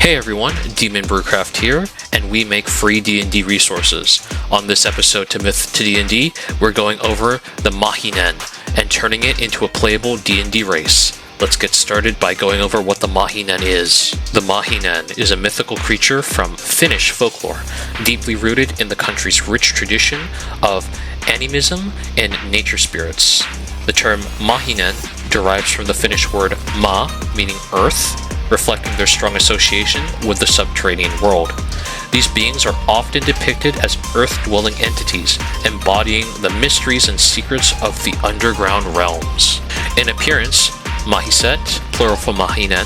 Hey everyone, Demon BrewCraft here, and we make free D&D resources. On this episode to Myth to D&D, we're going over the Maahinen and turning it into a playable D&D race. Let's get started by going over what the Maahinen is. The Maahinen is a mythical creature from Finnish folklore, deeply rooted in the country's rich tradition of animism and nature spirits. The term Maahinen derives from the Finnish word ma, meaning earth, reflecting their strong association with the subterranean world. These beings are often depicted as earth-dwelling entities, embodying the mysteries and secrets of the underground realms. In appearance, Maahiset, plural for Maahinen,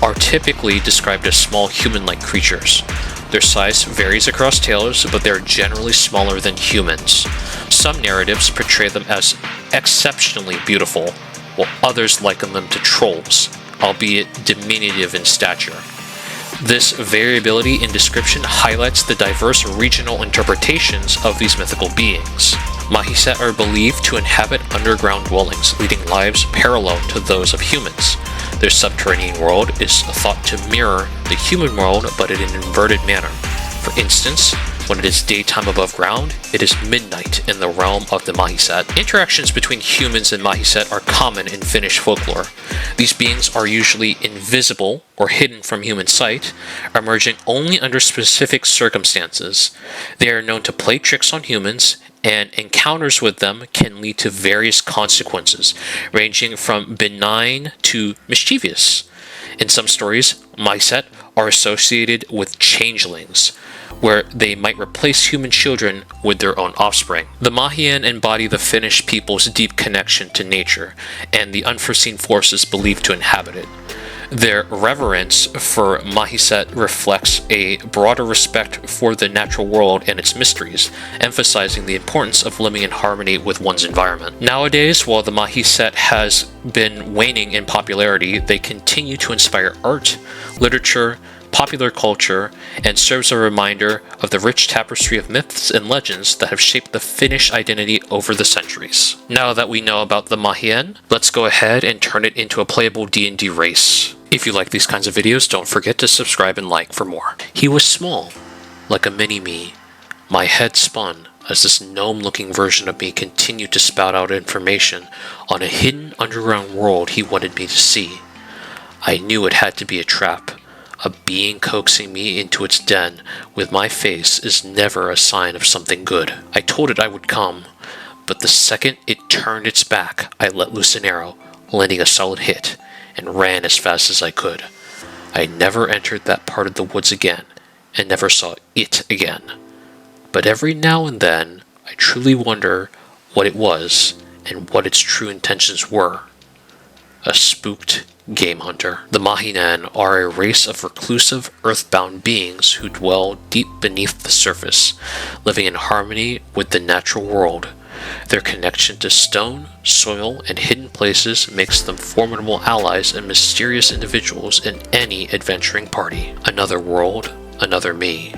are typically described as small human-like creatures. Their size varies across tales, but they are generally smaller than humans. Some narratives portray them as exceptionally beautiful, while others liken them to trolls, albeit diminutive in stature. This variability in description highlights the diverse regional interpretations of these mythical beings. Maahiset are believed to inhabit underground dwellings, leading lives parallel to those of humans. Their subterranean world is thought to mirror the human world, but in an inverted manner. For instance, when it is daytime above ground, it is midnight in the realm of the Maahiset. Interactions between humans and Maahiset are common in Finnish folklore. These beings are usually invisible or hidden from human sight, emerging only under specific circumstances. They are known to play tricks on humans, and encounters with them can lead to various consequences, ranging from benign to mischievous. In some stories, Maahiset are associated with changelings, where they might replace human children with their own offspring. The Maahinen embody the Finnish people's deep connection to nature and the unforeseen forces believed to inhabit it. Their reverence for Maahiset reflects a broader respect for the natural world and its mysteries, emphasizing the importance of living in harmony with one's environment. Nowadays, while the Maahiset has been waning in popularity, they continue to inspire art, literature, popular culture, and serves a reminder of the rich tapestry of myths and legends that have shaped the Finnish identity over the centuries. Now that we know about the Maahinen, let's go ahead and turn it into a playable D&D race. If you like these kinds of videos, don't forget to subscribe and like for more. He was small, like a mini-me. My head spun as this gnome-looking version of me continued to spout out information on a hidden underground world he wanted me to see. I knew it had to be a trap. A being coaxing me into its den with my face is never a sign of something good. I told it I would come, but the second it turned its back, I let loose an arrow, landing a solid hit, and ran as fast as I could. I never entered that part of the woods again, and never saw it again. But every now and then, I truly wonder what it was, and what its true intentions were. A spooked game hunter. The Maahinen are a race of reclusive, earthbound beings who dwell deep beneath the surface, living in harmony with the natural world. Their connection to stone, soil, and hidden places makes them formidable allies and mysterious individuals in any adventuring party. Another world, another me.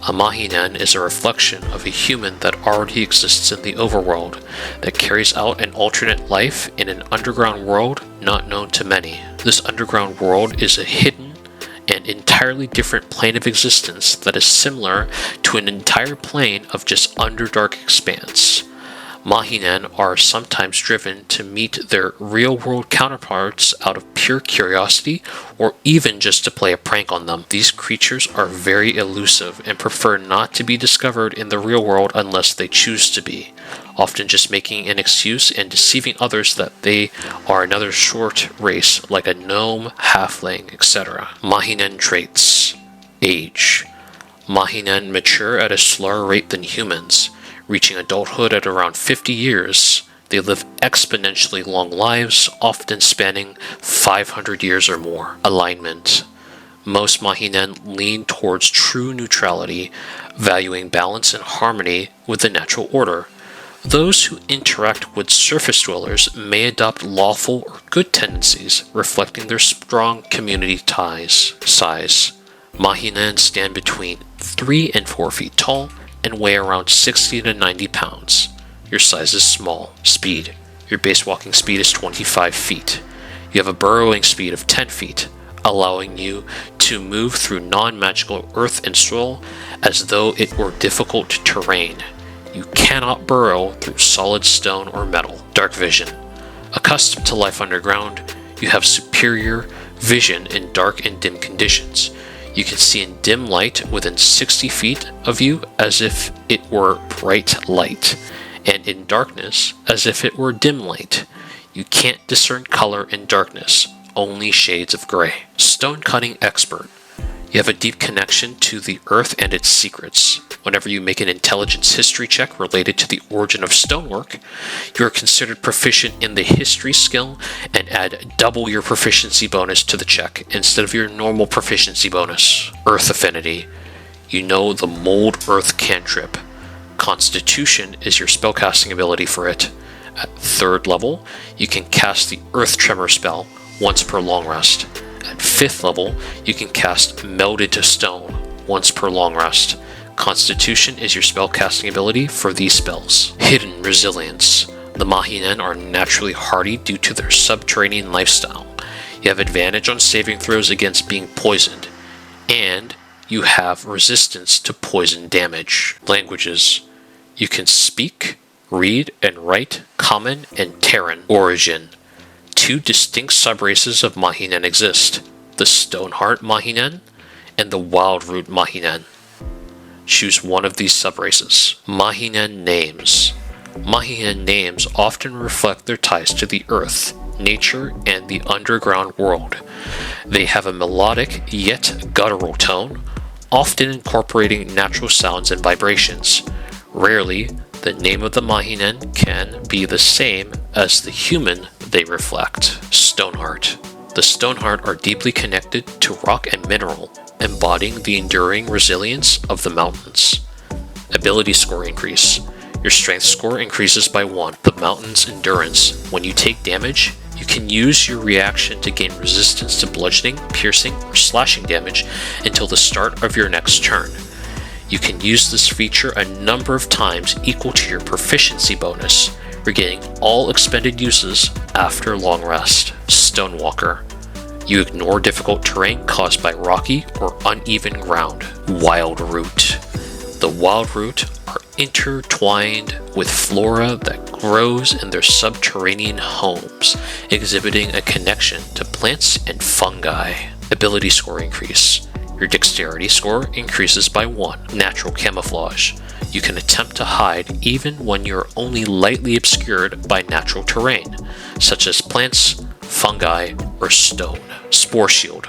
A Maahinen is a reflection of a human that already exists in the overworld, that carries out an alternate life in an underground world not known to many. This underground world is a hidden and entirely different plane of existence that is similar to an entire plane of just underdark expanse. Maahinen are sometimes driven to meet their real-world counterparts out of pure curiosity or even just to play a prank on them. These creatures are very elusive and prefer not to be discovered in the real world unless they choose to be, often just making an excuse and deceiving others that they are another short race like a gnome, halfling, etc. Maahinen traits. Age. Maahinen mature at a slower rate than humans. Reaching adulthood at around 50 years, they live exponentially long lives, often spanning 500 years or more. Alignment. Most Maahinen lean towards true neutrality, valuing balance and harmony with the natural order. Those who interact with surface dwellers may adopt lawful or good tendencies, reflecting their strong community ties. Size. Maahinen stand between 3 and 4 feet tall, and weigh around 60 to 90 pounds. Your size is small. Speed. Your base walking speed is 25 feet. You have a burrowing speed of 10 feet, allowing you to move through non-magical earth and soil as though it were difficult terrain. You cannot burrow through solid stone or metal. Dark vision. Accustomed to life underground, you have superior vision in dark and dim conditions. You can see in dim light within 60 feet of you as if it were bright light, and in darkness as if it were dim light. You can't discern color in darkness, only shades of gray. Stone cutting expert. You have a deep connection to the earth and its secrets. Whenever you make an intelligence history check related to the origin of stonework, you are considered proficient in the history skill and add double your proficiency bonus to the check instead of your normal proficiency bonus. Earth affinity. You know the mold earth cantrip. Constitution is your spellcasting ability for it. At 3rd level, you can cast the earth tremor spell once per long rest. At 5th level, you can cast Melded to Stone once per long rest. Constitution is your spellcasting ability for these spells. Hidden resilience. The Maahinen are naturally hardy due to their subterranean lifestyle. You have advantage on saving throws against being poisoned, and you have resistance to poison damage. Languages. You can speak, read, and write Common and Terran. Origin. 2 distinct subraces of Maahinen exist, the Stoneheart Maahinen and the Wildroot Maahinen. Choose one of these subraces. Maahinen names. Maahinen names often reflect their ties to the earth, nature, and the underground world. They have a melodic yet guttural tone, often incorporating natural sounds and vibrations. Rarely, the name of the Maahinen can be the same as the human they reflect. Stoneheart. The Stoneheart are deeply connected to rock and mineral, embodying the enduring resilience of the mountains. Ability score increase. Your strength score increases by 1. The mountain's endurance. When you take damage, you can use your reaction to gain resistance to bludgeoning, piercing, or slashing damage until the start of your next turn. You can use this feature a number of times equal to your proficiency bonus, regaining all expended uses after long rest. Stonewalker. You ignore difficult terrain caused by rocky or uneven ground. Wildroot. The Wildroot are intertwined with flora that grows in their subterranean homes, exhibiting a connection to plants and fungi. Ability score increase. Your dexterity score increases by 1. Natural camouflage. You can attempt to hide even when you're only lightly obscured by natural terrain, such as plants, fungi, or stone. Spore shield.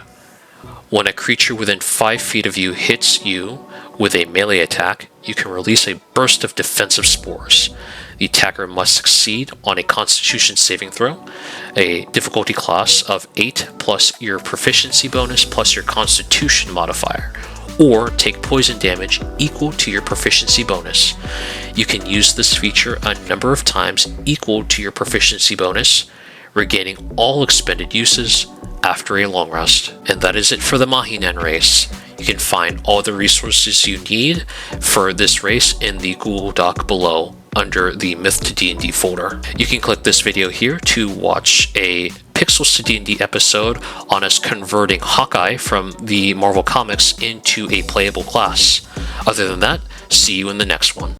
When a creature within 5 feet of you hits you with a melee attack, you can release a burst of defensive spores. The attacker must succeed on a Constitution saving throw, a difficulty class of 8 plus your proficiency bonus plus your Constitution modifier, or take poison damage equal to your proficiency bonus. You can use this feature a number of times equal to your proficiency bonus, regaining all expended uses after a long rest. And that is it for the Maahinen race. You can find all the resources you need for this race in the Google Doc below under the Myth to D&D folder. You can click this video here to watch a Pixels to D&D episode on us converting Hawkeye from the Marvel Comics into a playable class. Other than that, see you in the next one.